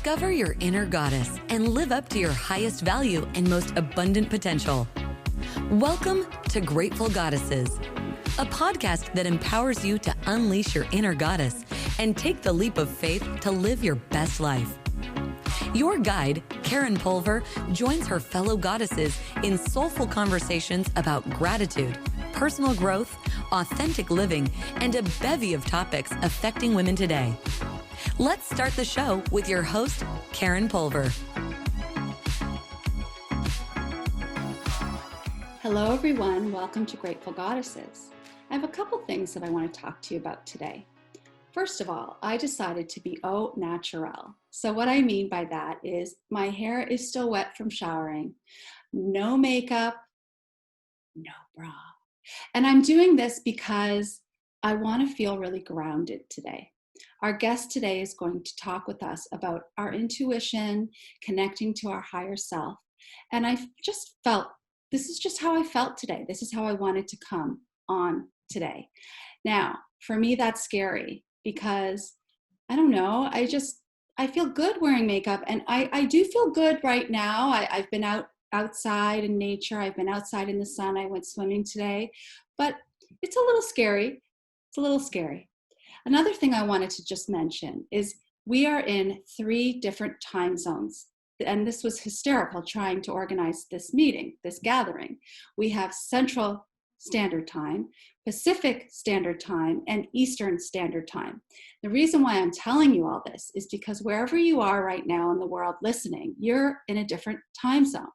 Discover your inner goddess and live up to your highest value and most abundant potential. Welcome to Grateful Goddesses, a podcast that empowers you to unleash your inner goddess and take the leap of faith to live your best life. Your guide, Karen Pulver, joins her fellow goddesses in soulful conversations about gratitude, personal growth, authentic living, and a bevy of topics affecting women today. Let's start the show with your host, Karen Pulver. Hello, everyone. Welcome to Grateful Goddesses. I have a couple things that I want to talk to you about today. First of all, I decided to be au naturel. So what I mean by that is my hair is still wet from showering, no makeup, no bra. And I'm doing this because I want to feel really grounded today. Our guest today is going to talk with us about our intuition, connecting to our higher self. And I just felt, this is just how I felt today. This is how I wanted to come on today. Now, for me, that's scary because, I don't know, I feel good wearing makeup. And I do feel good right now. I've been outside in nature. I've been outside in the sun. I went swimming today. But it's a little scary. It's a little scary. Another thing I wanted to just mention is we are in 3 different time zones. And this was hysterical trying to organize this meeting, this gathering. We have Central Standard Time, Pacific Standard Time, and Eastern Standard Time. The reason why I'm telling you all this is because wherever you are right now in the world listening, you're in a different time zone.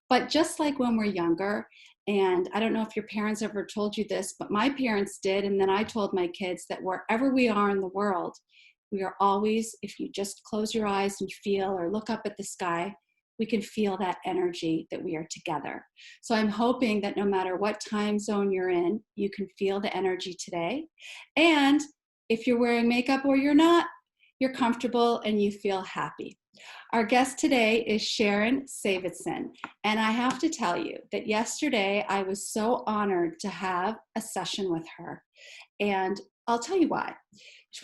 But just like when we're younger, and I don't know if your parents ever told you this, but my parents did, and then I told my kids that wherever we are in the world, we are always, if you just close your eyes and feel or look up at the sky, we can feel that energy that we are together. So I'm hoping that no matter what time zone you're in, you can feel the energy today. And if you're wearing makeup or you're not, you're comfortable and you feel happy. Our guest today is Sharon Saevitzon, and I have to tell you that yesterday I was so honored to have a session with her, and I'll tell you why.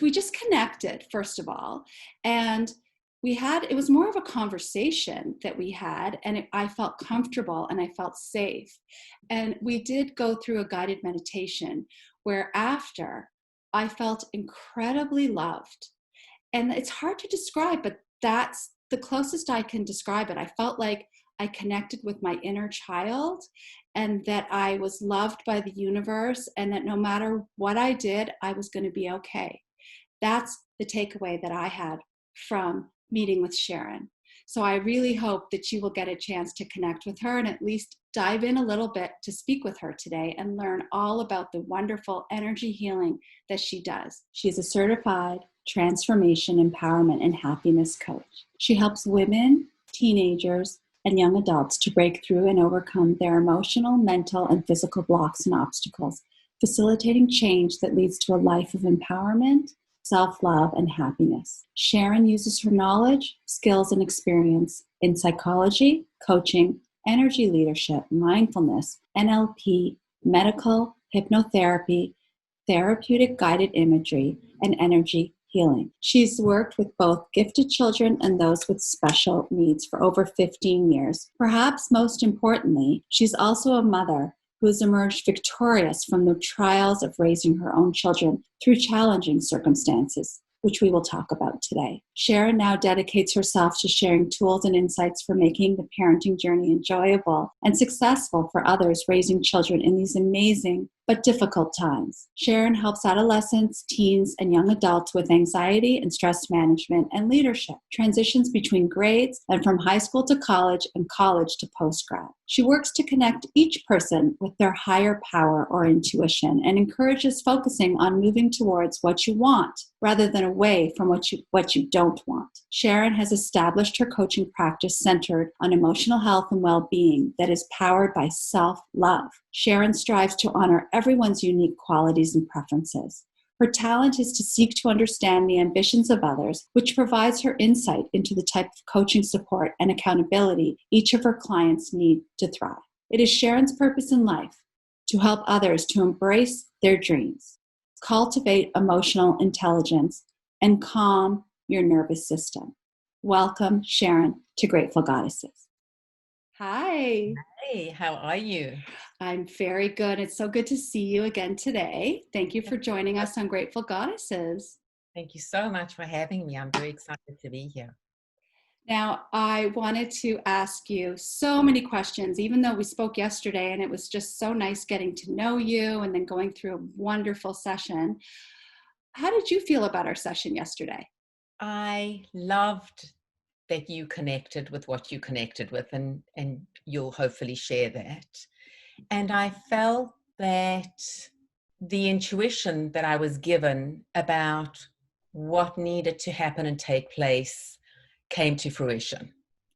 We just connected, first of all, and it was more of a conversation that we had, and I felt comfortable and I felt safe. And we did go through a guided meditation where after I felt incredibly loved. And it's hard to describe, but that's the closest I can describe it. I felt like I connected with my inner child and that I was loved by the universe and that no matter what I did, I was going to be okay. That's the takeaway that I had from meeting with Sharon. So I really hope that you will get a chance to connect with her and at least dive in a little bit to speak with her today and learn all about the wonderful energy healing that she does. She's a certified transformation, empowerment, and happiness coach. She helps women, teenagers, and young adults to break through and overcome their emotional, mental, and physical blocks and obstacles, facilitating change that leads to a life of empowerment, self-love, and happiness. Sharon uses her knowledge, skills, and experience in psychology, coaching, energy leadership, mindfulness, NLP, medical, hypnotherapy, therapeutic guided imagery, and energy healing. She's worked with both gifted children and those with special needs for over 15 years. Perhaps most importantly, she's also a mother who has emerged victorious from the trials of raising her own children through challenging circumstances, which we will talk about today. Sharon now dedicates herself to sharing tools and insights for making the parenting journey enjoyable and successful for others raising children in these amazing but difficult times. Sharon helps adolescents, teens, and young adults with anxiety and stress management and leadership, transitions between grades and from high school to college and college to postgrad. She works to connect each person with their higher power or intuition and encourages focusing on moving towards what you want rather than away from what you don't want. Sharon has established her coaching practice centered on emotional health and well-being that is powered by self-love. Sharon strives to honor everyone's unique qualities and preferences. Her talent is to seek to understand the ambitions of others, which provides her insight into the type of coaching support and accountability each of her clients need to thrive. It is Sharon's purpose in life to help others to embrace their dreams, cultivate emotional intelligence, and calm your nervous system. Welcome, Sharon, to Grateful Goddesses. Hi, Hey, how are you? I'm very good. It's so good to see you again today. Thank you for joining us on Grateful Goddesses. Thank you so much for having me. I'm very excited to be here. Now, I wanted to ask you so many questions, even though we spoke yesterday and it was just so nice getting to know you and then going through a wonderful session. How did you feel about our session yesterday? I loved that you connected with what you connected with, and you'll hopefully share that. And I felt that the intuition that I was given about what needed to happen and take place came to fruition.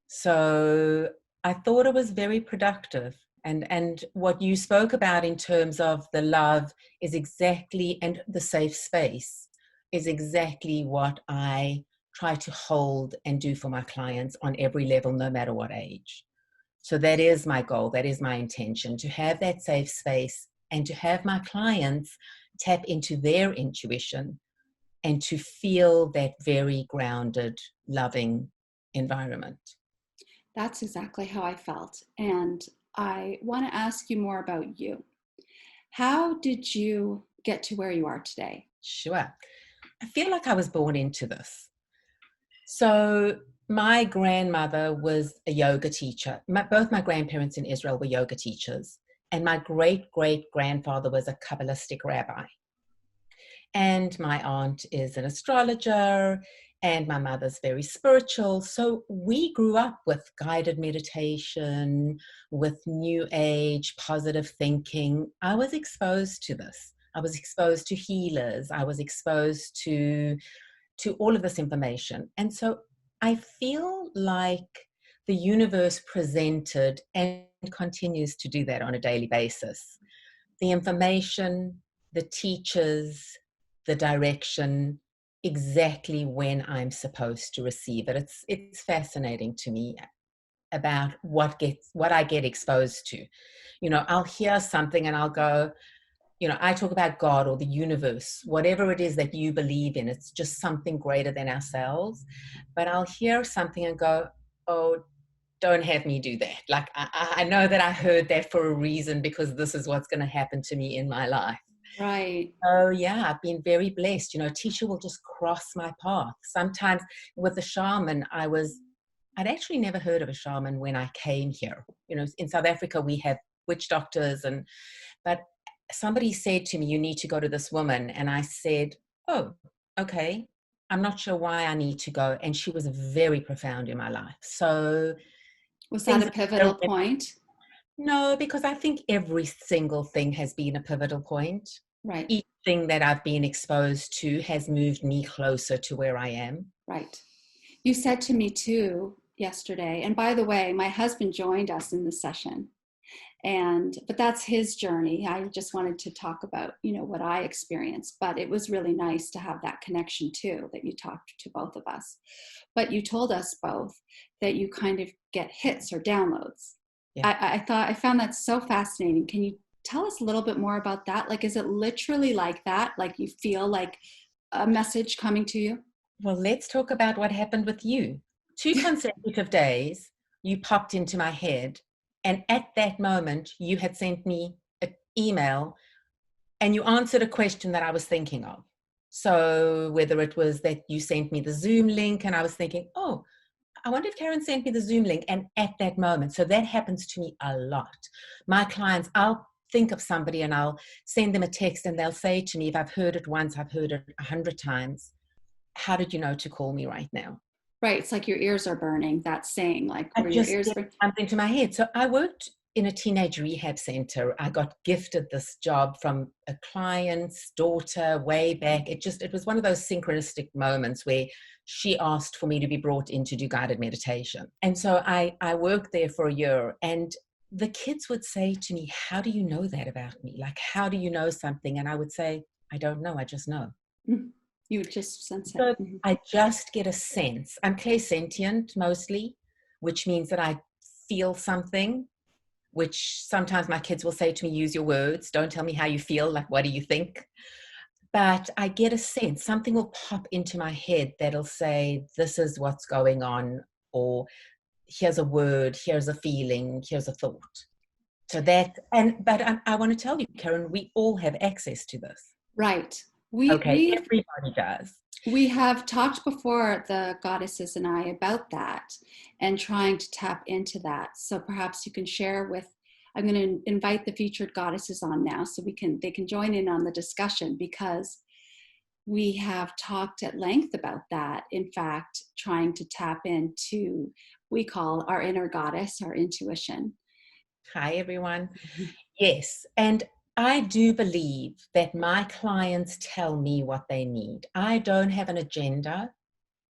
So I thought it was very productive. And what you spoke about in terms of the love is exactly, and the safe space is exactly what I try to hold and do for my clients on every level, no matter what age. So that is my goal. That is my intention, to have that safe space and to have my clients tap into their intuition and to feel that very grounded, loving environment. That's exactly how I felt. And I want to ask you more about you. How did you get to where you are today? Sure. I feel like I was born into this. So my grandmother was a yoga teacher. Both my grandparents in Israel were yoga teachers. And my great-great-grandfather was a Kabbalistic rabbi. And my aunt is an astrologer, and my mother's very spiritual. So we grew up with guided meditation, with new age, positive thinking. I was exposed to this. I was exposed to healers. I was exposed to all of this information. And so I feel like the universe presented and continues to do that on a daily basis. The information, the teachers, the direction, exactly when I'm supposed to receive it. It's fascinating to me about what I get exposed to. You know, I'll hear something and I'll go, you know, I talk about God or the universe, whatever it is that you believe in. It's just something greater than ourselves. But I'll hear something and go, oh, don't have me do that. Like, I know that I heard that for a reason, because this is what's going to happen to me in my life. Right. Oh, yeah, I've been very blessed. You know, a teacher will just cross my path. Sometimes with the shaman, I'd actually never heard of a shaman when I came here. You know, in South Africa, we have witch doctors, but somebody said to me, you need to go to this woman. And I said, oh, okay. I'm not sure why I need to go. And she was very profound in my life. So Was that things a pivotal point? no, because I think every single thing has been a pivotal point. Right. Each thing that I've been exposed to has moved me closer to where I am. Right. You said to me too yesterday, and by the way, my husband joined us in the session. But that's his journey. I just wanted to talk about, what I experienced, but it was really nice to have that connection too, that you talked to both of us. But you told us both that you kind of get hits or downloads. Yeah. I found that so fascinating. Can you tell us a little bit more about that? Like, is it literally like that? Like you feel like a message coming to you? Well, let's talk about what happened with you. 2 consecutive days, you popped into my head. And at that moment, you had sent me an email and you answered a question that I was thinking of. So whether it was that you sent me the Zoom link and I was thinking, oh, I wonder if Karen sent me the Zoom link. And at that moment, so that happens to me a lot. My clients, I'll think of somebody and I'll send them a text and they'll say to me, if I've heard it once, I've heard it 100 times. How did you know to call me right now? Right. It's like your ears are burning. That saying, like, I where your just ears get burn. something to my head. So I worked in a teenage rehab center. I got gifted this job from a client's daughter way back. It was one of those synchronistic moments where she asked for me to be brought in to do guided meditation. And so I worked there for a year, and the kids would say to me, how do you know that about me? Like, how do you know something? And I would say, I don't know. I just know. You would just sense it. So Mm-hmm. I just get a sense. I'm clairsentient mostly, which means that I feel something, which sometimes my kids will say to me, use your words. Don't tell me how you feel. Like, what do you think? but I get a sense, something will pop into my head that'll say, this is what's going on, or here's a word, here's a feeling, here's a thought. So but I want to tell you, Karen, we all have access to this. Right. Everybody does. We have talked before, the goddesses and I, about that and trying to tap into that. So perhaps you can share with, I'm going to invite the featured goddesses on now so they can join in on the discussion, because we have talked at length about that. In fact, trying to tap into, we call our inner goddess, our intuition. Hi, everyone. Yes. And I do believe that my clients tell me what they need. I don't have an agenda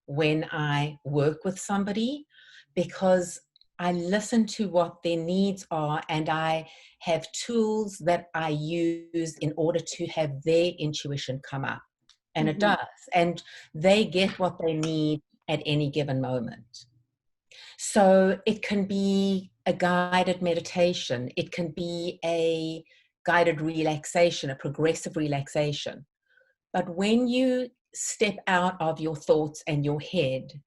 when I work with somebody, because I listen to what their needs are, and I have tools that I use in order to have their intuition come up. And it does. And they get what they need at any given moment. So it can be a guided meditation. It can be a guided relaxation, a progressive relaxation. But when you step out of your thoughts and your head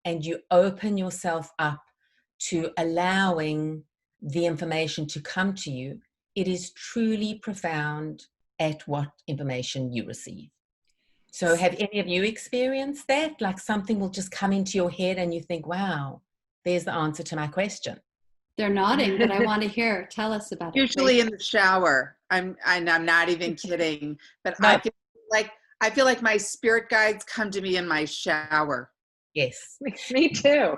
and you open yourself up to allowing the information to come to you, it is truly profound at what information you receive. So have any of you experienced that? Like something will just come into your head and you think, wow, there's the answer to my question. They're nodding, but I want to hear. Tell us about it. Usually in the shower. I'm not even kidding. But No. I feel like my spirit guides come to me in my shower. Yes. Me too.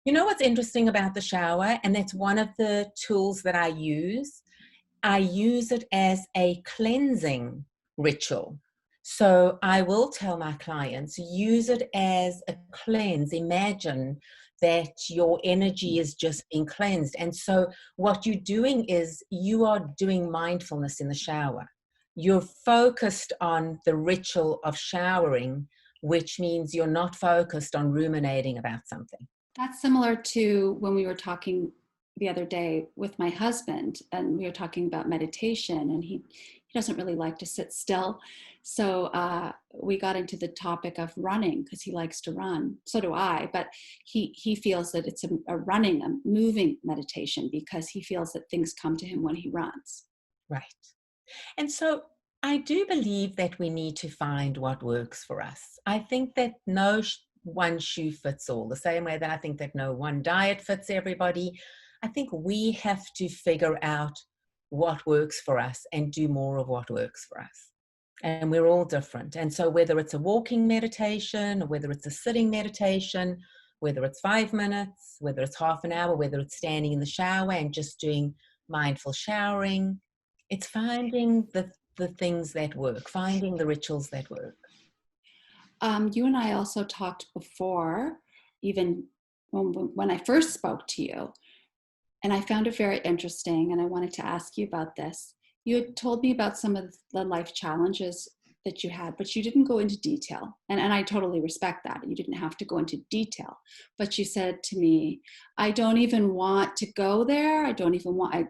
You know what's interesting about the shower? And that's one of the tools that I use. I use it as a cleansing ritual. So I will tell my clients, use it as a cleanse. Imagine that your energy is just being cleansed. And so what you're doing is you are doing mindfulness in the shower. You're focused on the ritual of showering, which means you're not focused on ruminating about something. That's similar to when we were talking the other day with my husband, and we were talking about meditation, and he doesn't really like to sit still. So we got into the topic of running, because he likes to run. So do I, but he feels that it's a moving meditation, because he feels that things come to him when he runs. Right. And so I do believe that we need to find what works for us. I think that no one shoe fits all, the same way that I think that no one diet fits everybody. I think we have to figure out what works for us and do more of what works for us. And we're all different. And so whether it's a walking meditation, or whether it's a sitting meditation, whether it's 5 minutes, whether it's half an hour, whether it's standing in the shower and just doing mindful showering, it's finding the things that work, finding the rituals that work. You and I also talked before, even when I first spoke to you, and I found it very interesting, and I wanted to ask you about this. You had told me about some of the life challenges that you had, but you didn't go into detail. And I totally respect that. You didn't have to go into detail. But you said to me, I don't even want to go there. I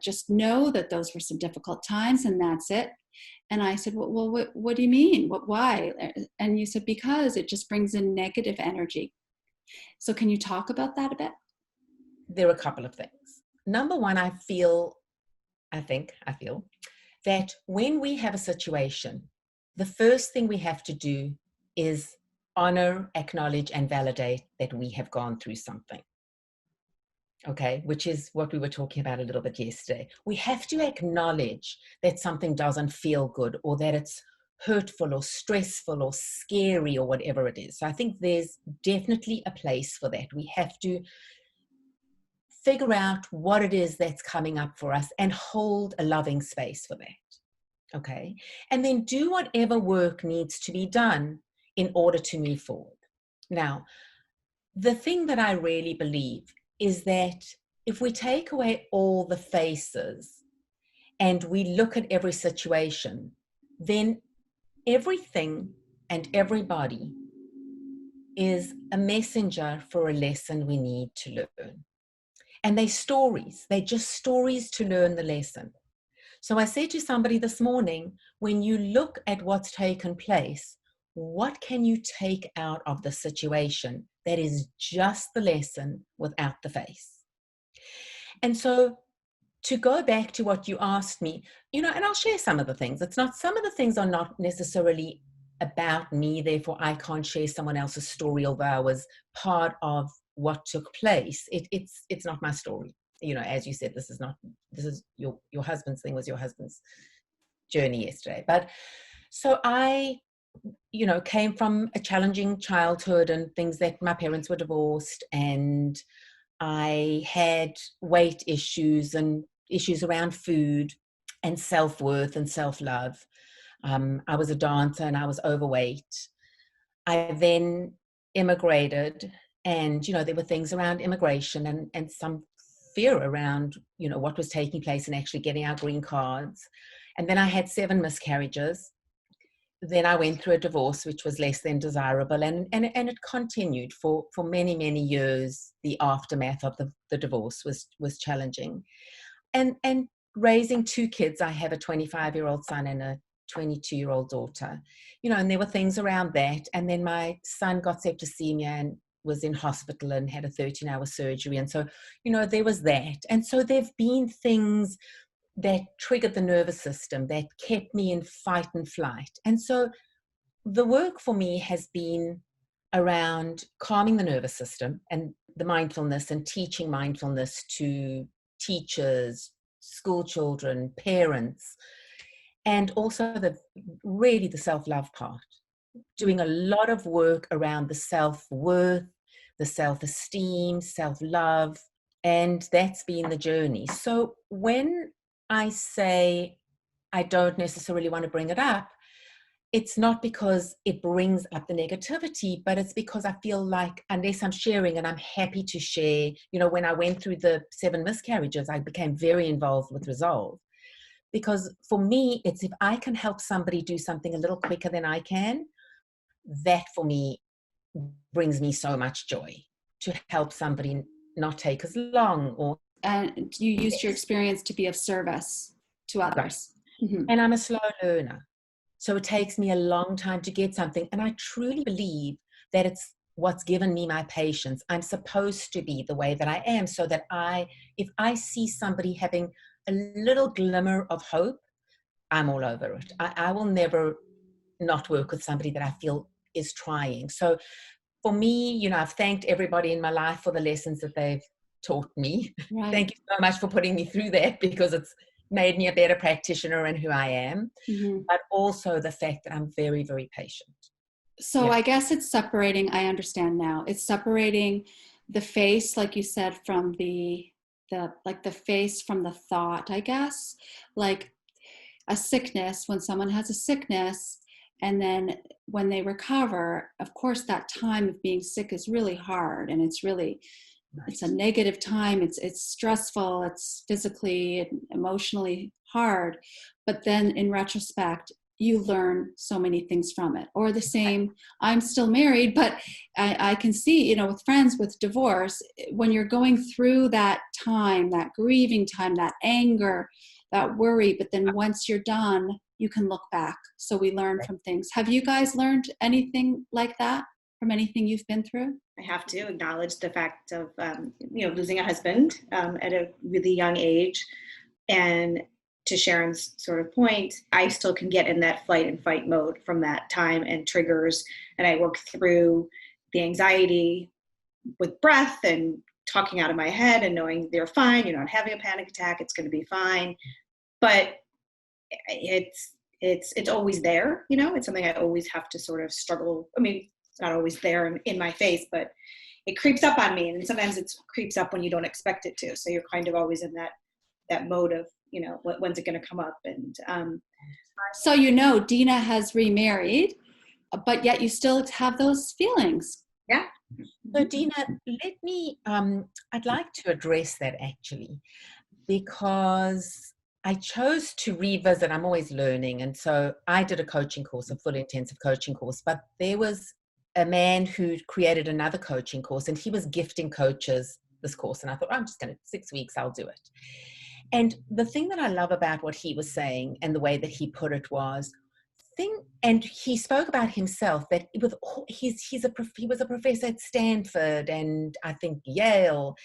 just know that those were some difficult times, and that's it. And I said, well, what do you mean? Why? And you said, because it just brings in negative energy. So can you talk about that a bit? There are a couple of things. Number one, I feel that when we have a situation, the first thing we have to do is honor, acknowledge, and validate that we have gone through something. Okay, which is what we were talking about a little bit yesterday. We have to acknowledge that something doesn't feel good, or that it's hurtful or stressful or scary or whatever it is. So I think there's definitely a place for that. We have to figure out what it is that's coming up for us and hold a loving space for that. Okay, and then do whatever work needs to be done in order to move forward. Now, the thing that I really believe is that if we take away all the faces and we look at every situation, then everything and everybody is a messenger for a lesson we need to learn. And they're just stories to learn the lesson. So I said to somebody this morning, when you look at what's taken place, what can you take out of the situation that is just the lesson without the face? And so to go back to what you asked me, and I'll share some of the things. Some of the things are not necessarily about me, therefore I can't share someone else's story, although I was part of what took place. It's not my story. As you said, this is your husband's thing, was your husband's journey yesterday. But so I, came from a challenging childhood and things that my parents were divorced, and I had weight issues and issues around food and self-worth and self-love. I was a dancer and I was overweight. I then immigrated, and there were things around immigration and some fear around what was taking place and actually getting our green cards. And then I had 7 miscarriages. Then I went through a divorce, which was less than desirable, and it continued for many, many years. The aftermath of the divorce was challenging, and raising 2 kids. I have a 25-year-old son and a 22-year-old daughter, and there were things around that. And then my son got septicemia and was in hospital and had a 13-hour surgery. And so, there was that. And so there've been things that triggered the nervous system that kept me in fight and flight. And so the work for me has been around calming the nervous system and the mindfulness, and teaching mindfulness to teachers, school children, parents, and also the self-love part. Doing a lot of work around the self-worth, the self-esteem, self-love, and that's been the journey. So when I say I don't necessarily want to bring it up, it's not because it brings up the negativity, but it's because I feel like unless I'm sharing, and I'm happy to share, when I went through the 7 miscarriages, I became very involved with Resolve. Because for me, it's if I can help somebody do something a little quicker than I can, that for me brings me so much joy, to help somebody not take as long. And you used your experience to be of service to others. Right. Mm-hmm. And I'm a slow learner. So it takes me a long time to get something. And I truly believe that it's what's given me my patience. I'm supposed to be the way that I am, so that if I see somebody having a little glimmer of hope, I'm all over it. I will never not work with somebody that I feel is trying. So for me, I've thanked everybody in my life for the lessons that they've taught me. Right. Thank you so much for putting me through that, because it's made me a better practitioner in who I am, mm-hmm. but also the fact that I'm very, very patient. So I guess it's separating, I understand now, it's separating the face, like you said, from the face from the thought, I guess. Like a sickness, when someone has a sickness, and then when they recover, of course, that time of being sick is really hard, and it's really, right. It's a negative time. It's stressful. It's physically and emotionally hard. But then in retrospect, you learn so many things from it. Or the same, I'm still married, but I can see, with friends with divorce, when you're going through that time, that grieving time, that anger, that worry, but then once you're done, you can look back. So we learn from things. Have you guys learned anything like that from anything you've been through? I have to acknowledge the fact of, losing a husband at a really young age. And to Sharon's sort of point, I still can get in that flight and fight mode from that time and triggers. And I work through the anxiety with breath and talking out of my head and knowing they're fine. You're not having a panic attack. It's going to be fine. But it's always there. It's something I always have to sort of struggle. I mean, it's not always there in my face, but it creeps up on me. And sometimes it creeps up when you don't expect it to. So you're kind of always in that mode of, when's it going to come up? And so, Dina has remarried, but yet you still have those feelings. Yeah. So Dina, let me, I'd like to address that actually, because I chose to revisit. I'm always learning. And so I did a coaching course, a full intensive coaching course, but there was a man who created another coaching course, and he was gifting coaches this course. And I thought, I'm just going to 6 weeks, I'll do it. And the thing that I love about what he was saying and the way that he put it was, and he spoke about himself that with he was a professor at Stanford and I think Yale,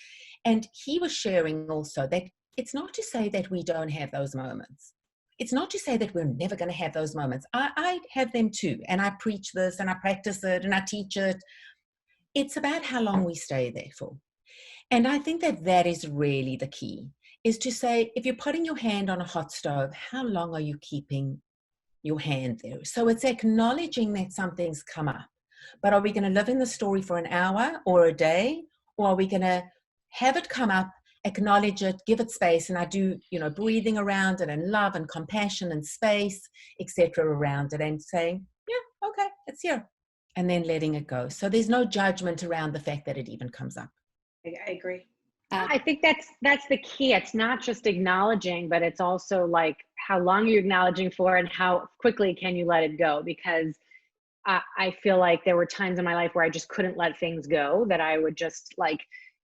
and he was sharing also that it's not to say that we don't have those moments. It's not to say that we're never going to have those moments. I have them too, and I preach this and I practice it and I teach it. It's about how long we stay there for. And I think that that is really the key, is to say, if you're putting your hand on a hot stove, how long are you keeping your hand there? So it's acknowledging that something's come up. But are we going to live in the story for an hour or a day? Or are we going to have it come up, acknowledge it, give it space? And I do, breathing around it and love and compassion and space, etc. around it and saying, yeah, okay, it's here. And then letting it go. So there's no judgment around the fact that it even comes up. I agree. I think that's the key. It's not just acknowledging, but it's also like, how long are you acknowledging for and how quickly can you let it go? Because I feel like there were times in my life where I just couldn't let things go, that I would just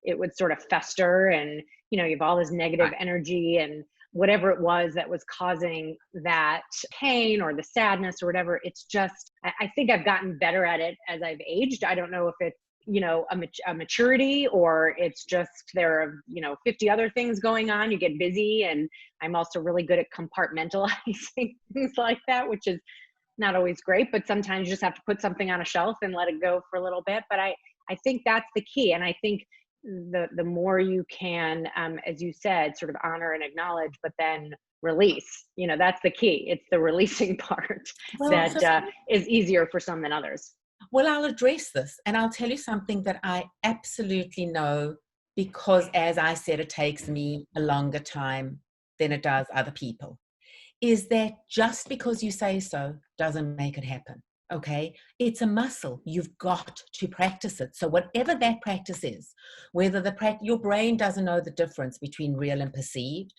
it would sort of fester and, you have all this negative energy and whatever it was that was causing that pain or the sadness or whatever. It's just, I think I've gotten better at it as I've aged. I don't know if it's, a maturity, or it's just there are 50 other things going on. You get busy, and I'm also really good at compartmentalizing things like that, which is not always great, but sometimes you just have to put something on a shelf and let it go for a little bit. But I think that's the key. And I think the more you can, as you said, sort of honor and acknowledge, but then release, that's the key. It's the releasing part that is easier for some than others. Well, I'll address this, and I'll tell you something that I absolutely know, because as I said, it takes me a longer time than it does other people, is that just because you say so doesn't make it happen, okay? It's a muscle. You've got to practice it. So whatever that practice is, whether your brain doesn't know the difference between real and perceived.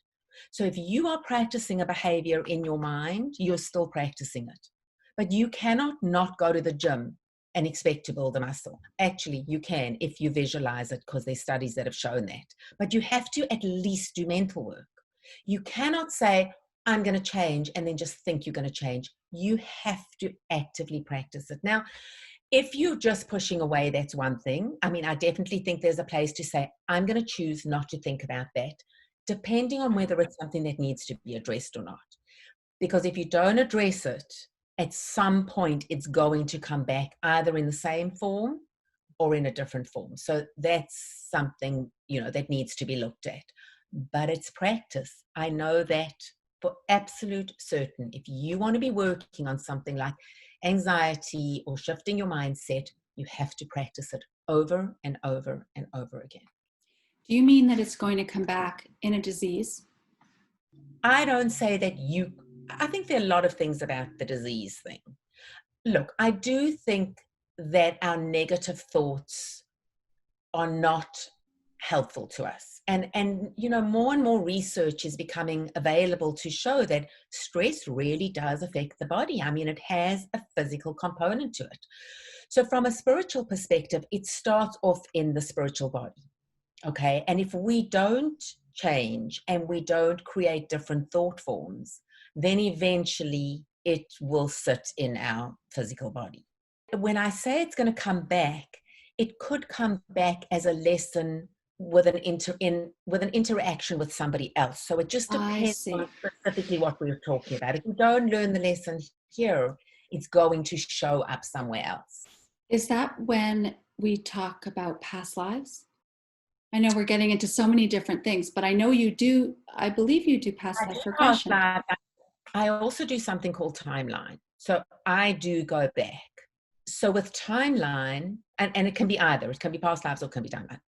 So if you are practicing a behavior in your mind, you're still practicing it. But you cannot not go to the gym and expect to build a muscle. Actually, you can if you visualize it, because there's studies that have shown that. But you have to at least do mental work. You cannot say, I'm going to change, and then just think you're going to change. You have to actively practice it. Now, if you're just pushing away, that's one thing. I mean, I definitely think there's a place to say, I'm going to choose not to think about that, depending on whether it's something that needs to be addressed or not. Because if you don't address it, at some point it's going to come back either in the same form or in a different form. So that's something, that needs to be looked at. But it's practice. I know that for absolute certain. If you want to be working on something like anxiety or shifting your mindset, you have to practice it over and over and over again. Do you mean that it's going to come back in a disease? I don't say that I think there are a lot of things about the disease thing. Look, I do think that our negative thoughts are not helpful to us. And more and more research is becoming available to show that stress really does affect the body. I mean, it has a physical component to it. So from a spiritual perspective, it starts off in the spiritual body. Okay. And if we don't change and we don't create different thought forms, then eventually it will sit in our physical body. When I say it's going to come back, it could come back as a lesson with an interaction with somebody else. So it just depends on specifically what we're talking about. If you don't learn the lesson here, it's going to show up somewhere else. Is that when we talk about past lives? I know we're getting into so many different things, but I know you do, I believe you do past life regression. I also do something called timeline. So I do go back. So with timeline, and it can be either, it can be past lives or it can be timeline.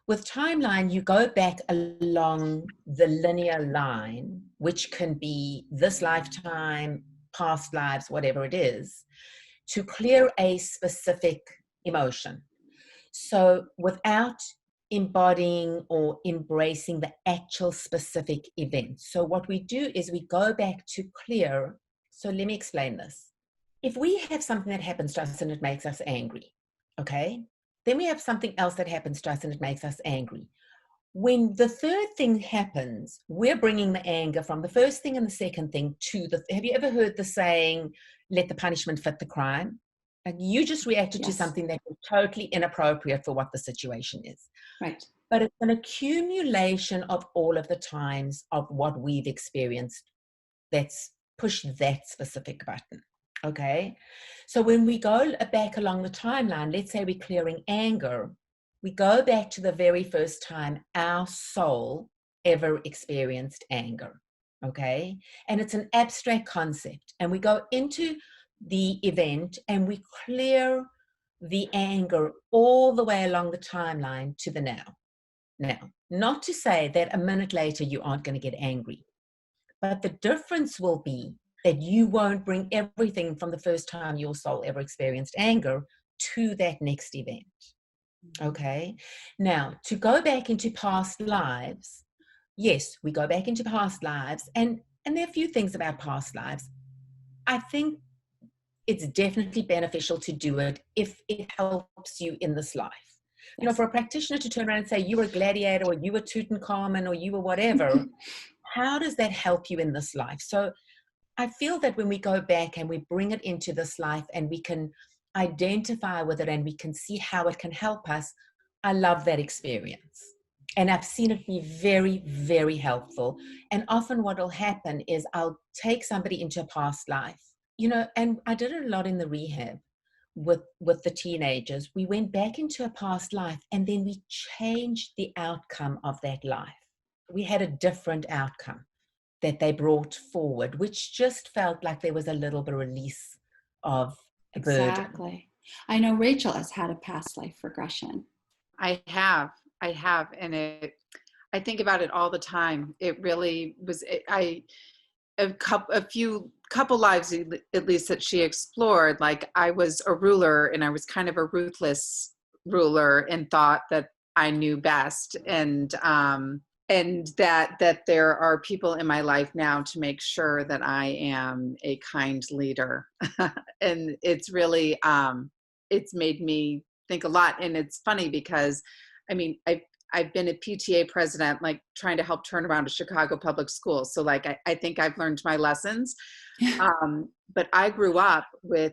With timeline, you go back along the linear line, which can be this lifetime, past lives, whatever it is, to clear a specific emotion. So without embodying or embracing the actual specific event. So what we do is we go back to clear. So let me explain this. If we have something that happens to us and it makes us angry, okay? Then we have something else that happens to us and it makes us angry. when the third thing happens, we're bringing the anger from the first thing and the second thing to have you ever heard the saying, let the punishment fit the crime? Like you just reacted to Yes. something that was totally inappropriate for what the situation is. Right. But it's an accumulation of all of the times of what we've experienced that's pushed that specific button. Okay. So when we go back along the timeline, let's say we're clearing anger, we go back to the very first time our soul ever experienced anger. Okay. And it's an abstract concept. And we go into the event and we clear the anger all the way along the timeline to the now. Now, not to say that a minute later you aren't going to get angry, but the difference will be that you won't bring everything from the first time your soul ever experienced anger to that next event. Okay. Now, to go back into past lives, yes, we go back into past lives, and there are a few things about past lives. I think it's definitely beneficial to do it if it helps you in this life. Yes. You know, for a practitioner to turn around and say, you were a gladiator, or you were Tutankhamun, or you were whatever, how does that help you in this life? So I feel that when we go back and we bring it into this life and we can identify with it and we can see how it can help us, I love that experience. And I've seen it be very, very helpful. And often what will happen is I'll take somebody into a past life, you know, and I did it a lot in the rehab with the teenagers. We went back into a past life and then we changed the outcome of that life. We had a different outcome that they brought forward, which just felt like there was a little bit of release of a burden. Exactly. I know Rachel has had a past life regression. I have, and I think about it all the time. It really was. A couple lives at least that she explored. Like I was a ruler, and I was kind of a ruthless ruler, and thought that I knew best, and that there are people in my life now to make sure that I am a kind leader. And it's really it's made me think a lot. And it's funny because I mean I've been a PTA president, like trying to help turn around a Chicago public school. So like I think I've learned my lessons. But I grew up with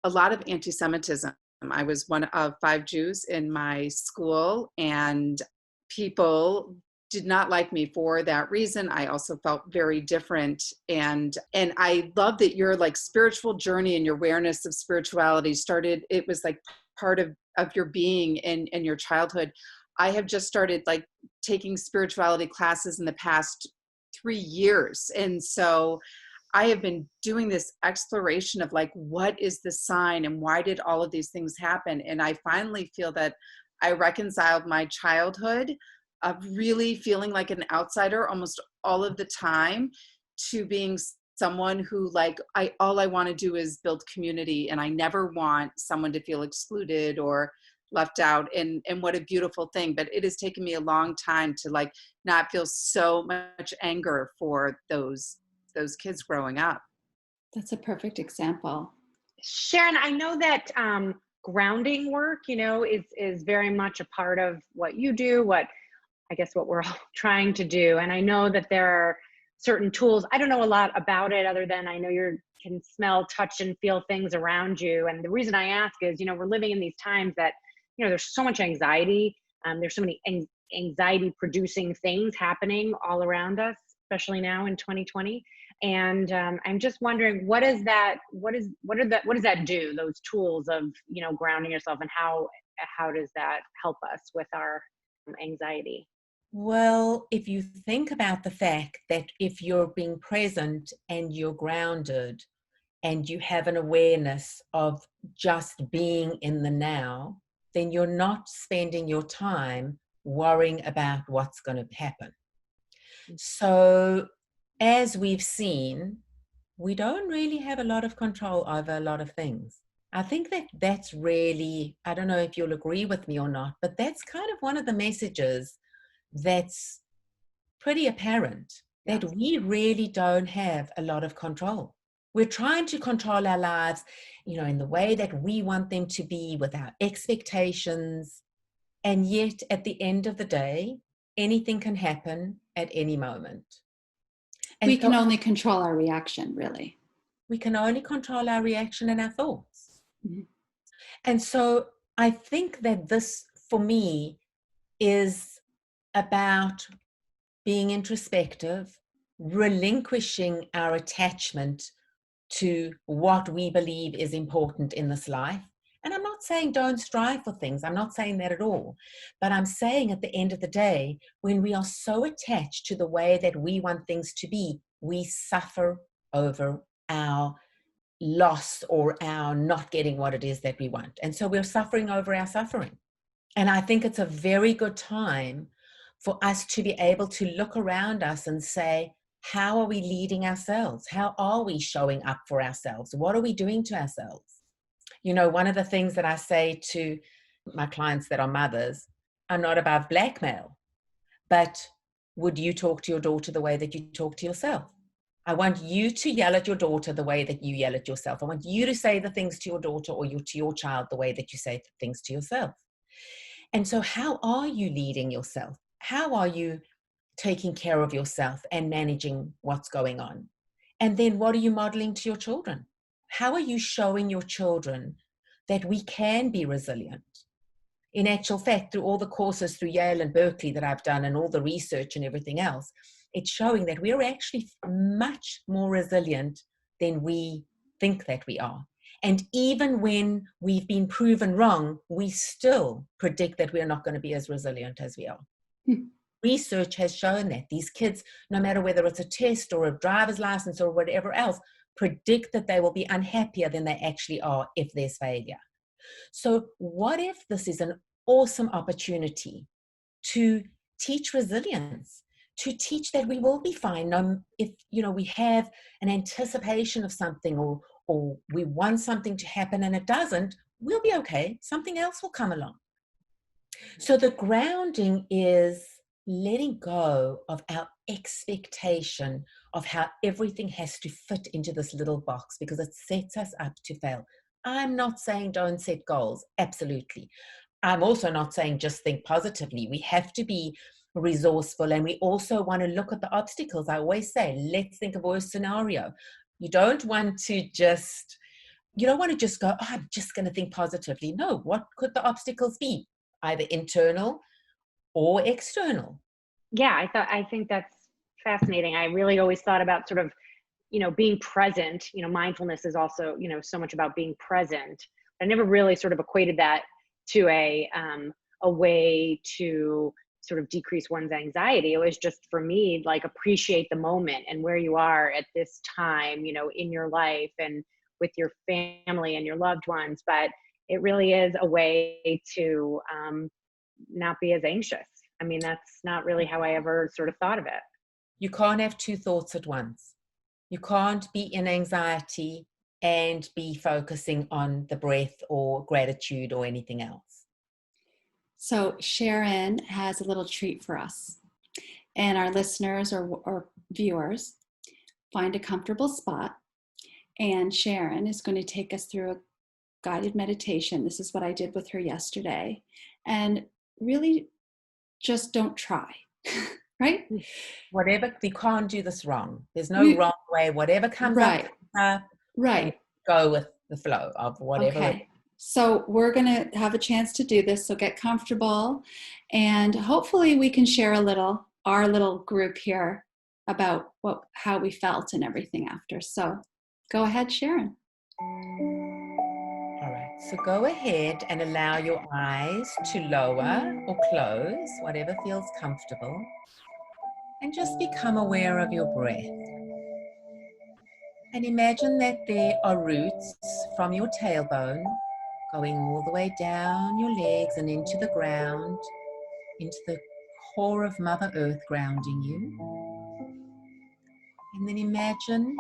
a lot of anti-Semitism. I was one of 5 Jews in my school, and people did not like me for that reason. I also felt very different. And I love that your like spiritual journey and your awareness of spirituality started, it was like part of your being in your childhood. I have just started like taking spirituality classes in the past 3 years. And so I have been doing this exploration of like, what is the sign and why did all of these things happen? And I finally feel that I reconciled my childhood of really feeling like an outsider almost all of the time to being someone who like, all I want to do is build community, and I never want someone to feel excluded or left out. And what a beautiful thing. But it has taken me a long time to like not feel so much anger for those kids growing up. That's a perfect example. Sharon, I know that grounding work, you know, is very much a part of what you do, what we're all trying to do. And I know that there are certain tools. I don't know a lot about it other than I know you can smell, touch, and feel things around you. And the reason I ask is, you know, we're living in these times that, you know, there's so much anxiety. There's so many anxiety producing things happening all around us, especially now in 2020. And I'm just wondering, what does that do? Those tools of, you know, grounding yourself, and how does that help us with our anxiety? Well, if you think about the fact that if you're being present and you're grounded and you have an awareness of just being in the now, then you're not spending your time worrying about what's going to happen. So as we've seen, we don't really have a lot of control over a lot of things. I think that's really, I don't know if you'll agree with me or not, but that's kind of one of the messages that's pretty apparent, that we really don't have a lot of control. We're trying to control our lives, you know, in the way that we want them to be, with our expectations. And yet at the end of the day, anything can happen at any moment. And We so can only control our reaction, really. we can only control our reaction and our thoughts. Mm-hmm. And so I think that this, for me, is about being introspective, relinquishing our attachment to what we believe is important in this life. And I'm not saying don't strive for things. I'm not saying that at all. But I'm saying at the end of the day, when we are so attached to the way that we want things to be, we suffer over our loss or our not getting what it is that we want. And so we're suffering over our suffering. And I think it's a very good time for us to be able to look around us and say, how are we leading ourselves? How are we showing up for ourselves? What are we doing to ourselves? You know, one of the things that I say to my clients that are mothers, I'm not above blackmail, but would you talk to your daughter the way that you talk to yourself? I want you to yell at your daughter the way that you yell at yourself. I want you to say the things to your daughter or to your child the way that you say things to yourself. And so how are you leading yourself? How are you taking care of yourself and managing what's going on? And then what are you modeling to your children? How are you showing your children that we can be resilient? In actual fact, through all the courses through Yale and Berkeley that I've done and all the research and everything else, it's showing that we're actually much more resilient than we think that we are. And even when we've been proven wrong, we still predict that we're not going to be as resilient as we are. Research has shown that these kids, no matter whether it's a test or a driver's license or whatever else, predict that they will be unhappier than they actually are if there's failure. So what if this is an awesome opportunity to teach resilience, to teach that we will be fine if, you know, we have an anticipation of something or we want something to happen and it doesn't, we'll be okay. Something else will come along. So the grounding is letting go of our expectation of how everything has to fit into this little box because it sets us up to fail. I'm not saying don't set goals. Absolutely. I'm also not saying just think positively. We have to be resourceful and we also want to look at the obstacles. I always say, let's think of a worst scenario. You don't want to just go, oh, I'm just going to think positively. No, what could the obstacles be? Either internal or external. Yeah, I think that's fascinating. I really always thought about sort of, being present. Mindfulness is also, so much about being present. I never really sort of equated that to a way to sort of decrease one's anxiety. It was just for me, like, appreciate the moment and where you are at this time, in your life and with your family and your loved ones. But it really is a way to not be as anxious. I mean, that's not really how I ever sort of thought of it. You can't have two thoughts at once. You can't be in anxiety and be focusing on the breath or gratitude or anything else. So Sharon has a little treat for us. And our listeners or viewers, find a comfortable spot. And Sharon is going to take us through a guided meditation. This is what I did with her yesterday. And really just don't try, right? Whatever, we can't do this wrong. There's no wrong way. Whatever comes up, right. Go with the flow of whatever. Okay. So we're going to have a chance to do this. So get comfortable and hopefully we can share our little group here about how we felt and everything after. So go ahead, Sharon. All right. So go ahead and allow your eyes to lower or close, whatever feels comfortable. And just become aware of your breath. And imagine that there are roots from your tailbone going all the way down your legs and into the ground, into the core of Mother Earth grounding you. And then imagine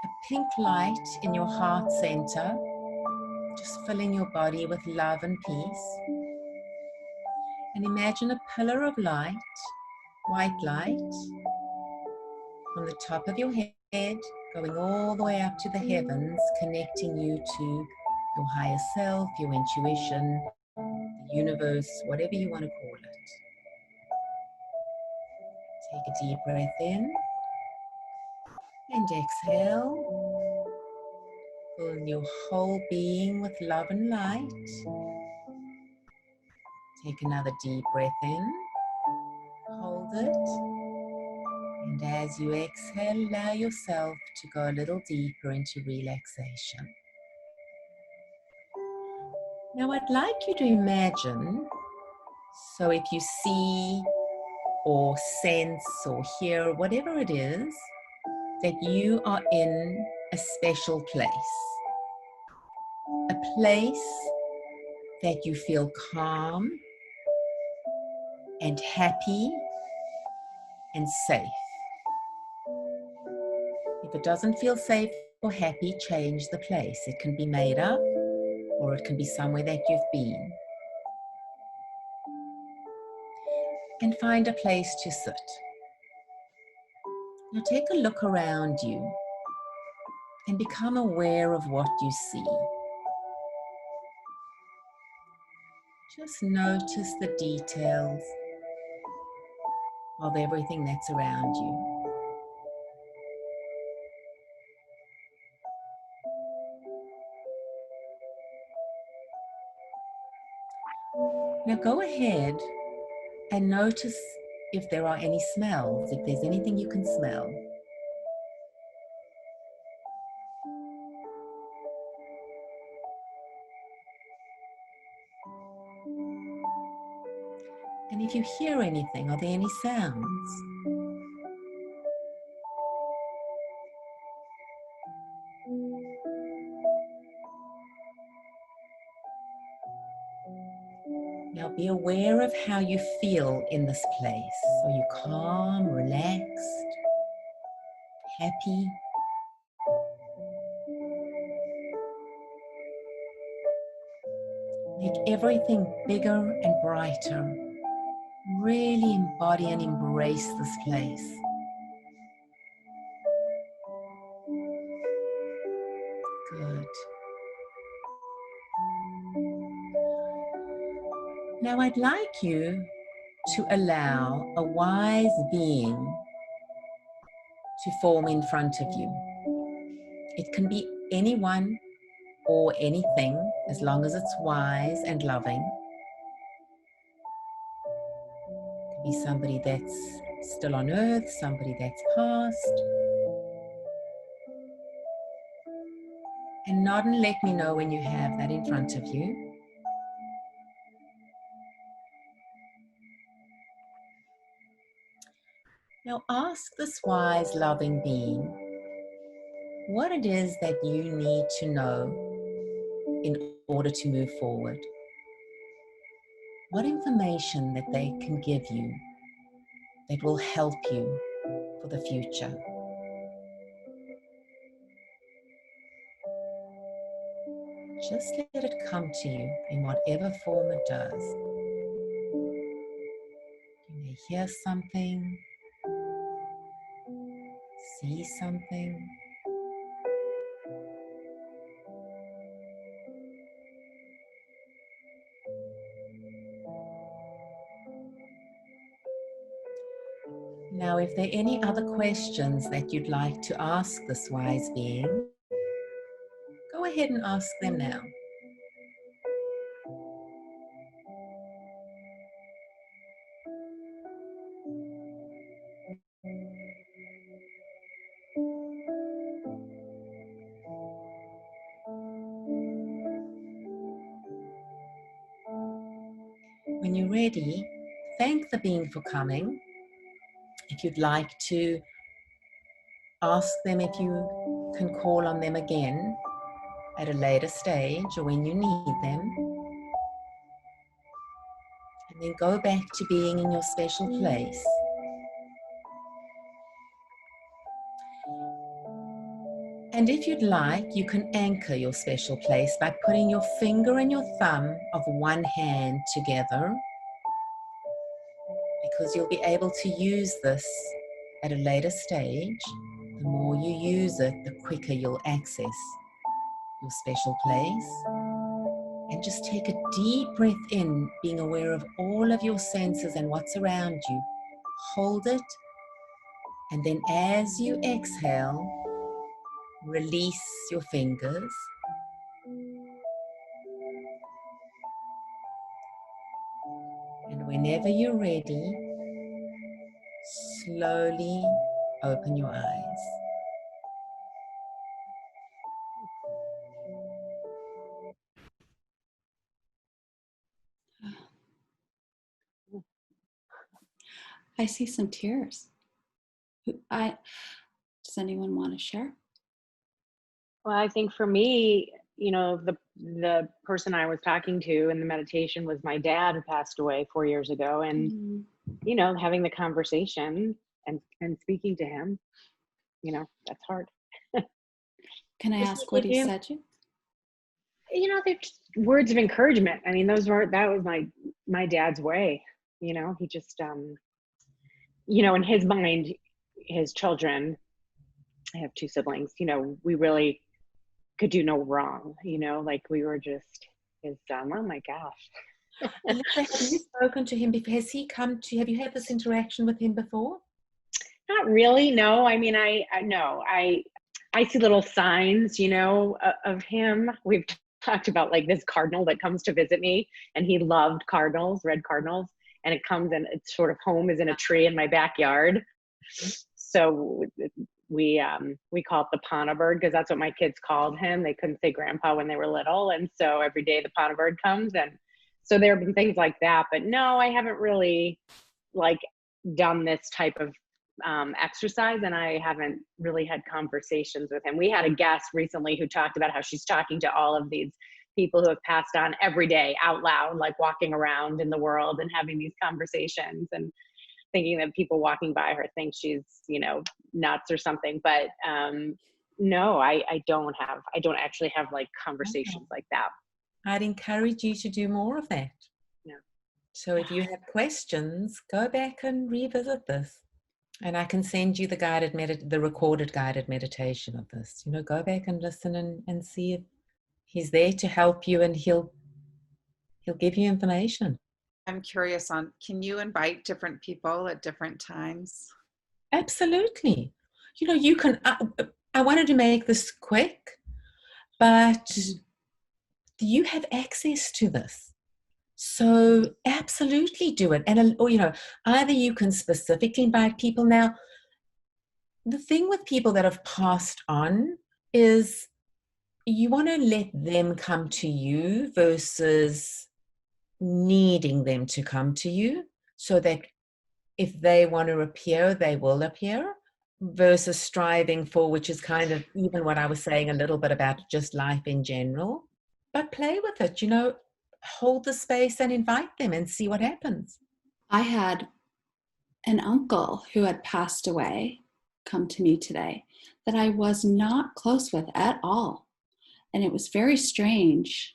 a pink light in your heart center, just filling your body with love and peace. And imagine a pillar of light, white light, on the top of your head, going all the way up to the heavens, connecting you to your higher self, your intuition, the universe, whatever you want to call it. Take a deep breath in and exhale. Fill your whole being with love and light. Take another deep breath in. Hold it. And as you exhale, allow yourself to go a little deeper into relaxation. Now I'd like you to imagine, so if you see or sense or hear, whatever it is, that you are in a special place. A place that you feel calm and happy and safe. If it doesn't feel safe or happy, change the place. It can be made up or it can be somewhere that you've been. And find a place to sit. Now take a look around you and become aware of what you see. Just notice the details of everything that's around you. Now go ahead and notice if there are any smells, if there's anything you can smell. And if you hear anything, are there any sounds? Now be aware of how you feel in this place. Are you calm, relaxed, happy? Make everything bigger and brighter. Really embody and embrace this place. Good. Now I'd like you to allow a wise being to form in front of you. It can be anyone or anything, as long as it's wise and loving. It can be somebody that's still on earth, somebody that's passed. And nod and let me know when you have that in front of you. Now ask this wise, loving being what it is that you need to know in order to move forward. What information that they can give you that will help you for the future. Just let it come to you in whatever form it does. You may hear something, see something. Now, if there are any other questions that you'd like to ask this wise being, go ahead and ask them now. When you're ready, thank the being for coming. If you'd like to ask them if you can call on them again at a later stage or when you need them. And then go back to being in your special place. And if you'd like, you can anchor your special place by putting your finger and your thumb of one hand together, because you'll be able to use this at a later stage. The more you use it, the quicker you'll access your special place. And just take a deep breath in, being aware of all of your senses and what's around you. Hold it And then as you exhale, release your fingers. And whenever you're ready, slowly open your eyes. I see some tears. Does anyone want to share? Well, I think for me, the person I was talking to in the meditation was my dad, who passed away 4 years ago, and having the conversation and speaking to him, that's hard. Can I ask what he said to you? They're just words of encouragement. I mean, that was my dad's way. He just in his mind, his children, I have 2 siblings, we really could do no wrong, like we were just his son. Oh my gosh. Alyssa, have you spoken to him before? Has he come to, have you had this interaction with him before? Not really, no. I mean, I see little signs, of him. We've talked about like this cardinal that comes to visit me, and he loved cardinals, red cardinals, and it comes and its sort of home is in a tree in my backyard. So we call it the Pana bird, because that's what my kids called him. They couldn't say grandpa when they were little, and so every day the Pana bird comes. And so there have been things like that, but no, I haven't really like done this type of exercise, and I haven't really had conversations with him. We had a guest recently who talked about how she's talking to all of these people who have passed on every day out loud, like walking around in the world and having these conversations, and thinking that people walking by her think she's, nuts or something. But no, I don't actually have like conversations like that. I'd encourage you to do more of that. Yeah. So if you have questions, go back and revisit this. And I can send you the recorded guided meditation of this. Go back and listen and see if he's there to help you, and he'll give you information. I'm curious can you invite different people at different times? Absolutely. You can, I wanted to make this quick, but you have access to this. So absolutely do it. And, either you can specifically invite people. Now, the thing with people that have passed on is you want to let them come to you versus needing them to come to you, so that if they want to appear, they will appear, versus striving for, which is kind of even what I was saying a little bit about just life in general. But play with it, hold the space and invite them and see what happens. I had an uncle who had passed away come to me today that I was not close with at all. And it was very strange,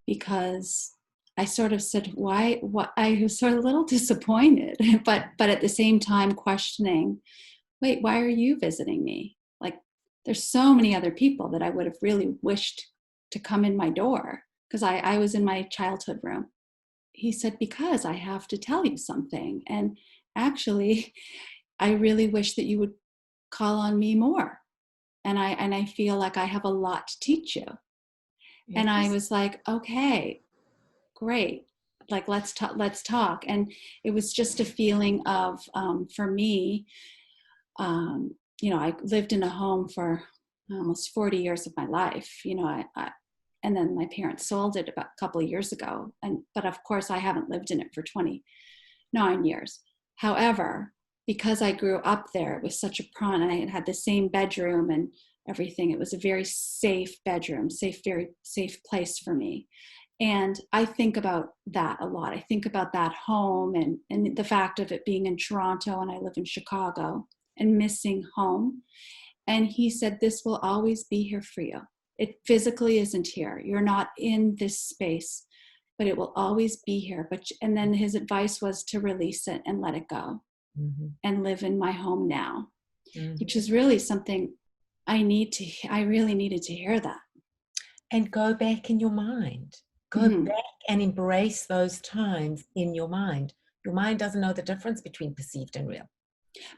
because I sort of said, why? I was sort of a little disappointed, but at the same time questioning, wait, why are you visiting me? Like, there's so many other people that I would have really wished to come in my door, because I was in my childhood room. He said, because I have to tell you something. And actually, I really wish that you would call on me more. And I feel like I have a lot to teach you. Yes. And I was like, okay, great. Like, let's talk. And it was just a feeling of, for me, I lived in a home for almost 40 years of my life, and then my parents sold it about a couple of years ago. But of course I haven't lived in it for 29 years. However, because I grew up there, it was such a and I had the same bedroom and everything. It was a very safe bedroom, very safe place for me. And I think about that a lot. I think about that home and the fact of it being in Toronto, and I live in Chicago, and missing home. And he said, this will always be here for you. It physically isn't here. You're not in this space, but it will always be here. And then his advice was to release it and let it go, and live in my home now, which is really something I really needed to hear that. And go back in your mind. Go back and embrace those times in your mind. Your mind doesn't know the difference between perceived and real.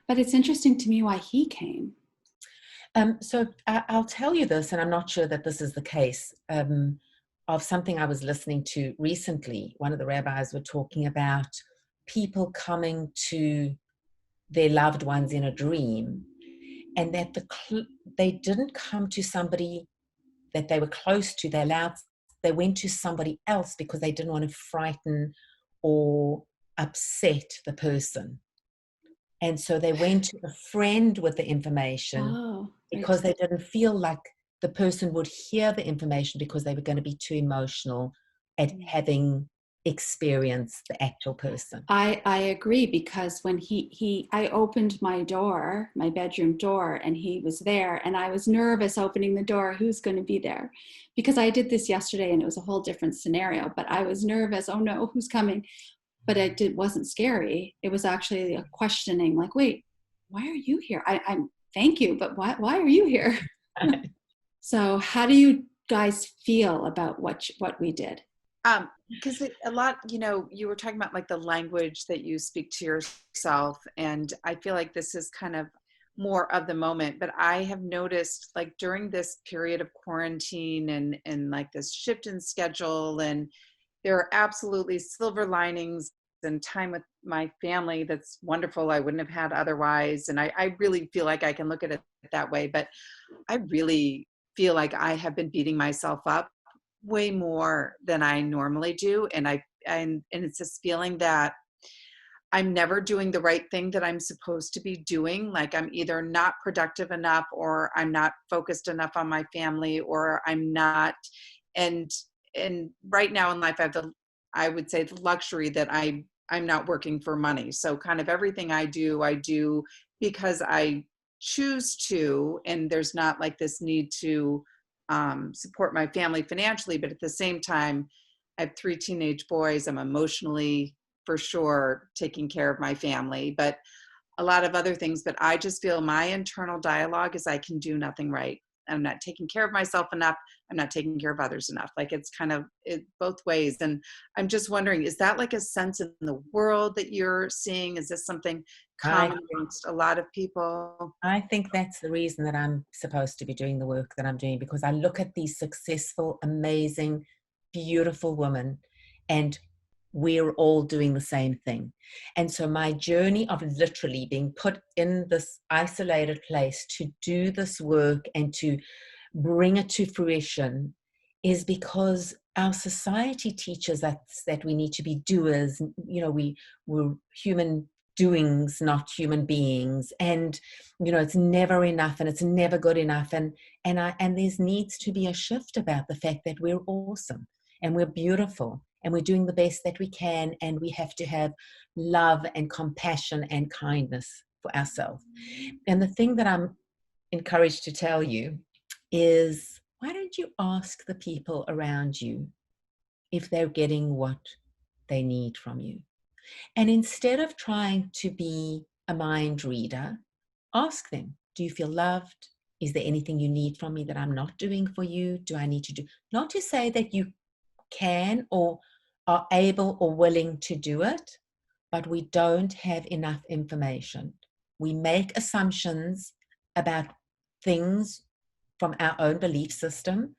But it's interesting to me why he came. So I'll tell you this, and I'm not sure that this is the case, of something I was listening to recently. One of the rabbis were talking about people coming to their loved ones in a dream, and that they didn't come to somebody that they were close to. They went to somebody else because they didn't want to frighten or upset the person. And so they went to a friend with the information because they didn't feel like the person would hear the information because they were going to be too emotional at having experienced the actual person. I agree, because when I opened my door, my bedroom door, and he was there, and I was nervous opening the door, who's going to be there? Because I did this yesterday and it was a whole different scenario, but I was nervous. Oh no, who's coming? But it wasn't scary. It was actually a questioning, like, wait, why are you here? I'm thank you, but why are you here? So how do you guys feel about what we did? Because a lot, you were talking about like the language that you speak to yourself, and I feel like this is kind of more of the moment, but I have noticed like during this period of quarantine and like this shift in schedule, and there are absolutely silver linings and time with my family that's wonderful I wouldn't have had otherwise, and I really feel like I can look at it that way, but I really feel like I have been beating myself up way more than I normally do. And it's this feeling that I'm never doing the right thing that I'm supposed to be doing. Like I'm either not productive enough, or I'm not focused enough on my family, or I'm not. And right now in life, I would say the luxury that I'm not working for money. So kind of everything I do because I choose to, and there's not like this need to support my family financially, but at the same time, I have 3 teenage boys. I'm emotionally, for sure, taking care of my family, but a lot of other things. But I just feel my internal dialogue is I can do nothing right. I'm not taking care of myself enough. I'm not taking care of others enough. Like it's kind of both ways. And I'm just wondering, is that like a sense in the world that you're seeing? Is this something common amongst a lot of people? I think that's the reason that I'm supposed to be doing the work that I'm doing, because I look at these successful, amazing, beautiful women, and we're all doing the same thing. And so my journey of literally being put in this isolated place to do this work and to bring it to fruition is because our society teaches us that we need to be doers. We're human doings, not human beings, and it's never enough and it's never good enough, and there needs to be a shift about the fact that we're awesome and we're beautiful and we're doing the best that we can, and we have to have love and compassion and kindness for ourselves. And the thing that I'm encouraged to tell you is, why don't you ask the people around you if they're getting what they need from you? And instead of trying to be a mind reader, ask them, do you feel loved? Is there anything you need from me that I'm not doing for you? Do I need to do? Not to say that you can or are able or willing to do it, but we don't have enough information. We make assumptions about things from our own belief system,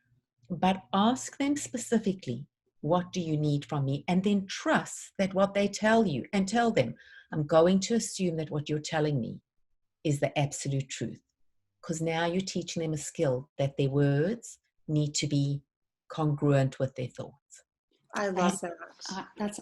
but ask them specifically, what do you need from me? And then trust that what they tell you, and tell them, I'm going to assume that what you're telling me is the absolute truth. Because now you're teaching them a skill that their words need to be congruent with their thoughts. I love that. That's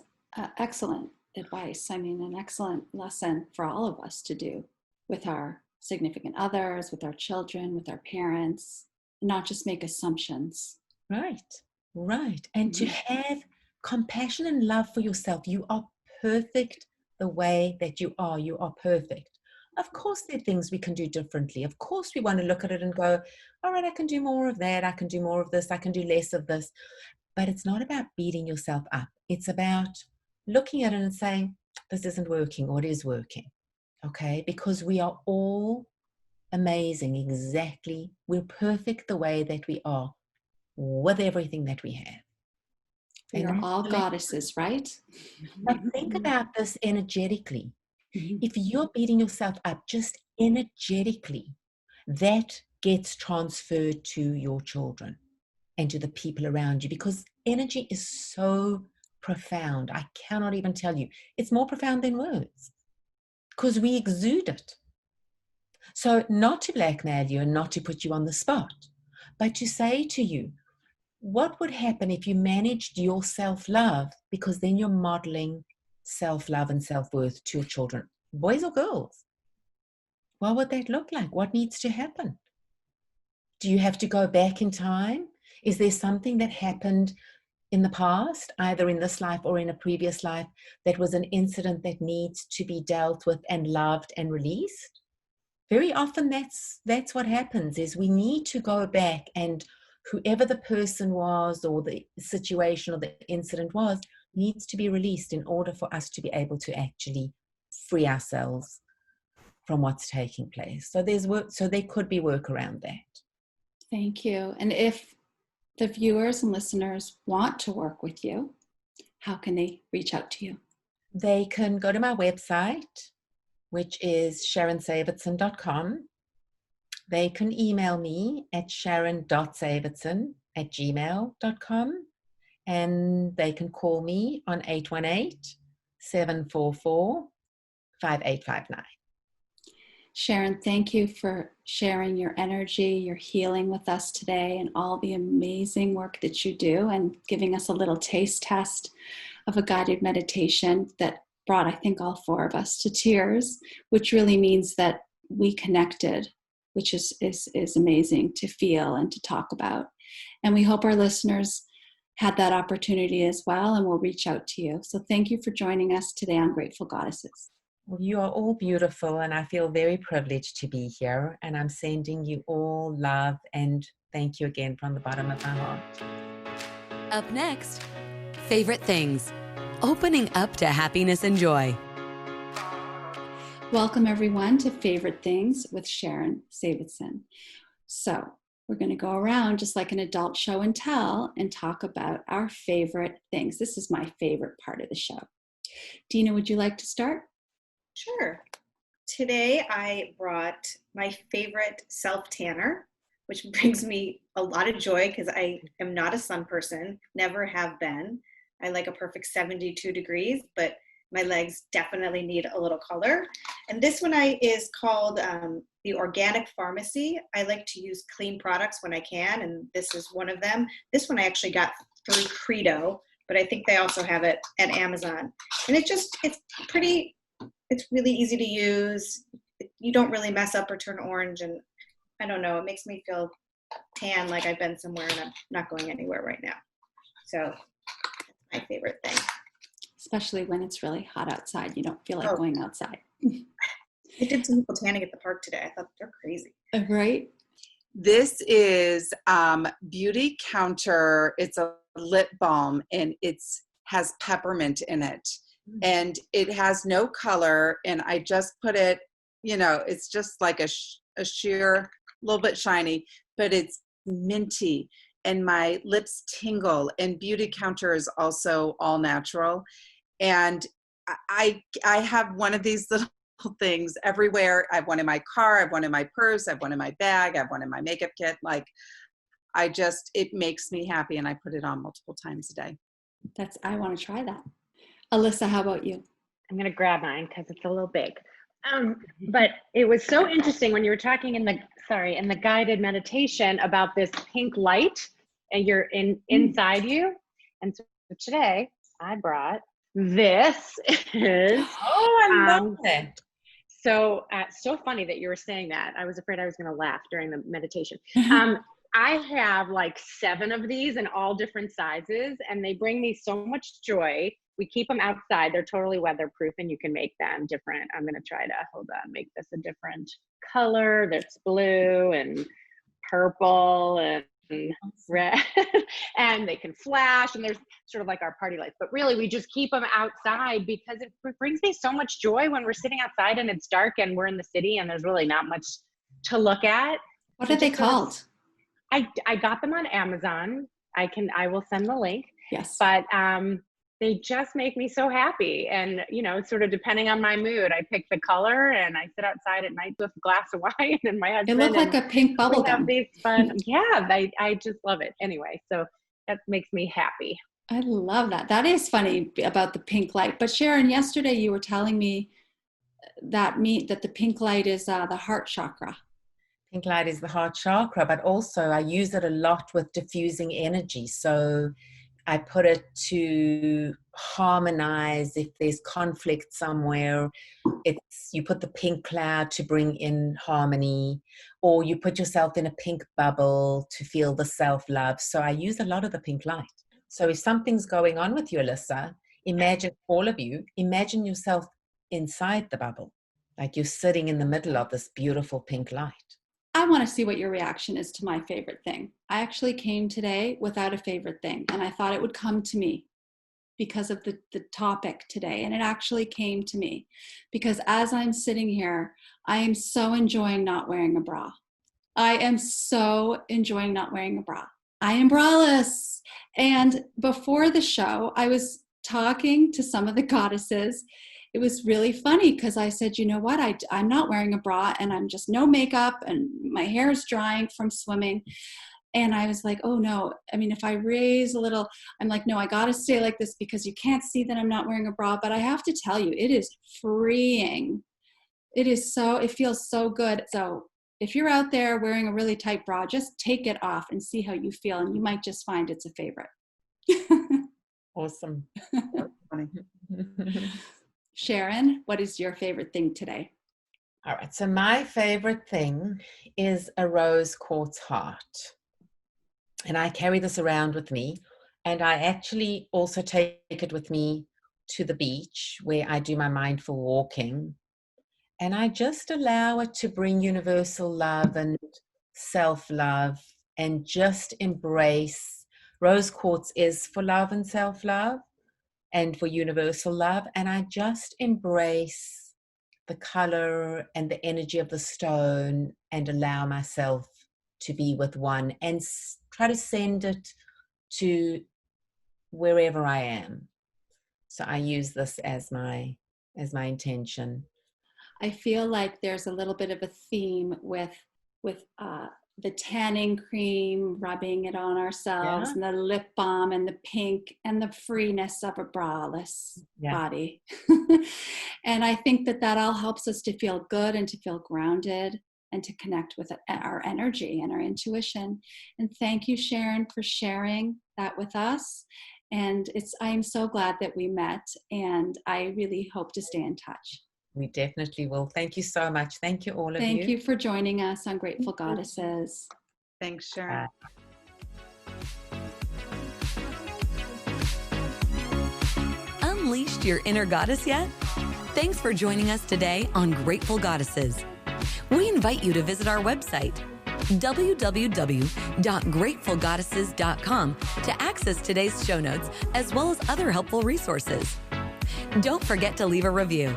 excellent advice. I mean, an excellent lesson for all of us to do with our significant others, with our children, with our parents, not just make assumptions. Right. And to have compassion and love for yourself. You are perfect the way that you are. You are perfect. Of course, there are things we can do differently. Of course, we want to look at it and go, all right, I can do more of that. I can do more of this. I can do less of this. But it's not about beating yourself up. It's about looking at it and saying, this isn't working, or it is working. Okay? Because we are all amazing exactly. We're perfect the way that we are, with everything that we have. We are all goddesses, right? But think about this energetically. If you're beating yourself up just energetically, that gets transferred to your children and to the people around you, because energy is so profound. I cannot even tell you. It's more profound than words because we exude it. So not to blackmail you and not to put you on the spot, but to say to you, what would happen if you managed your self-love? Because then you're modeling self-love and self-worth to your children, boys or girls. What would that look like? What needs to happen? Do you have to go back in time? Is there something that happened in the past, either in this life or in a previous life, that was an incident that needs to be dealt with and loved and released? Very often that's what happens, is we need to go back, and whoever the person was or the situation or the incident was needs to be released in order for us to be able to actually free ourselves from what's taking place. So there's work, so there could be work around that. Thank you. And if the viewers and listeners want to work with you, how can they reach out to you? They can go to my website, which is SharonSaevitzon.com. They can email me at sharon.saevitzon@gmail.com, and they can call me on 818-744-5859. Sharon, thank you for sharing your energy, your healing with us today, and all the amazing work that you do, and giving us a little taste test of a guided meditation that brought, I think, all four of us to tears, which really means that we connected, which is amazing to feel and to talk about. And we hope our listeners had that opportunity as well, and will reach out to you. So thank you for joining us today on Grateful Goddesses. Well, you are all beautiful, and I feel very privileged to be here, and I'm sending you all love and thank you again from the bottom of my heart. Up next, favorite things. Opening up to happiness and joy. Welcome everyone to Favorite Things with Sharon Saevitzon. So we're going to go around just like an adult show and tell and talk about our favorite things. This is my favorite part of the show. Dina, would you like to start? Sure. Today I brought my favorite self-tanner, which brings me a lot of joy because I am not a sun person, never have been. I like a perfect 72 degrees, but my legs definitely need a little color. And this one is called the Organic Pharmacy. I like to use clean products when I can, and this is one of them. This one I actually got through Credo, but I think they also have it at Amazon. And it's really easy to use. You don't really mess up or turn orange, and I don't know, it makes me feel tan like I've been somewhere and I'm not going anywhere right now. So that's my favorite thing. Especially when it's really hot outside. You don't feel like going outside. I did some people tanning at the park today. I thought they're crazy. Right? This is Beauty Counter. It's a lip balm, and has peppermint in it. And it has no color, and I just put it, it's just like a sheer, a little bit shiny, but it's minty, and my lips tingle. And Beauty Counter is also all natural, and I have one of these little things everywhere. I have one in my car, I have one in my purse, I have one in my bag, I have one in my makeup kit. Like, it makes me happy, and I put it on multiple times a day. I want to try that. Alyssa, how about you? I'm going to grab mine because it's a little big. But it was so interesting when you were talking in the guided meditation about this pink light and you're inside you. And so today I brought this. I love it. So funny that you were saying that. I was afraid I was going to laugh during the meditation. I have like 7 of these in all different sizes, and they bring me so much joy. We keep them outside. They're totally weatherproof, and you can make them different. I'm going to try to, make this a different color. That's blue and purple and red, and they can flash, and there's sort of like our party lights. But really, we just keep them outside because it brings me so much joy when we're sitting outside and it's dark and we're in the city and there's really not much to look at. What are they called? I got them on Amazon. I will send the link. Yes. But they just make me so happy. And, sort of depending on my mood, I pick the color and I sit outside at night with a glass of wine and my husband. It looked like a pink bubble we have gum. these fun, I just love it. Anyway, so that makes me happy. I love that. That is funny about the pink light. But Sharon, yesterday you were telling me that the pink light is the heart chakra. Pink light is the heart chakra, but also I use it a lot with diffusing energy. So I put it to harmonize if there's conflict somewhere. You put the pink cloud to bring in harmony, or you put yourself in a pink bubble to feel the self-love. So I use a lot of the pink light. So if something's going on with you, Alyssa, imagine yourself inside the bubble, like you're sitting in the middle of this beautiful pink light. I want to see what your reaction is to my favorite thing. I actually came today without a favorite thing, and I thought it would come to me because of the topic today. And it actually came to me because as I'm sitting here, I am so enjoying not wearing a bra. I am so enjoying not wearing a bra. I am braless. And before the show, I was talking to some of the goddesses. It was really funny because I said, you know what, I'm not wearing a bra and I'm just no makeup and my hair is drying from swimming. And I was like, oh no, I mean, if I raise a little, I'm like, no, I got to stay like this because you can't see that I'm not wearing a bra. But I have to tell you, it is freeing. It feels so good. So if you're out there wearing a really tight bra, just take it off and see how you feel. And you might just find it's a favorite. Awesome. Sharon, what is your favorite thing today? All right. So my favorite thing is a rose quartz heart. And I carry this around with me. And I actually also take it with me to the beach where I do my mindful walking. And I just allow it to bring universal love and self-love and just embrace. Rose quartz is for love and self-love and for universal love. And I just embrace the color and the energy of the stone and allow myself to be with one and try to send it to wherever I am. So I use this as my intention. I feel like there's a little bit of a theme with the tanning cream, rubbing it on ourselves, and the lip balm and the pink and the freeness of a braless body. And I think that all helps us to feel good and to feel grounded and to connect with our energy and our intuition. And thank you, Sharon, for sharing that with us. And I am so glad that we met, and I really hope to stay in touch. We definitely will. Thank you so much. Thank you, all of you. Thank you for joining us on Grateful Goddesses. Thanks, Sharon. Unleashed your inner goddess yet? Thanks for joining us today on Grateful Goddesses. We invite you to visit our website, www.gratefulgoddesses.com, to access today's show notes as well as other helpful resources. Don't forget to leave a review.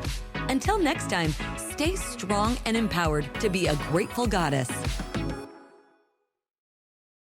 Until next time, stay strong and empowered to be a grateful goddess.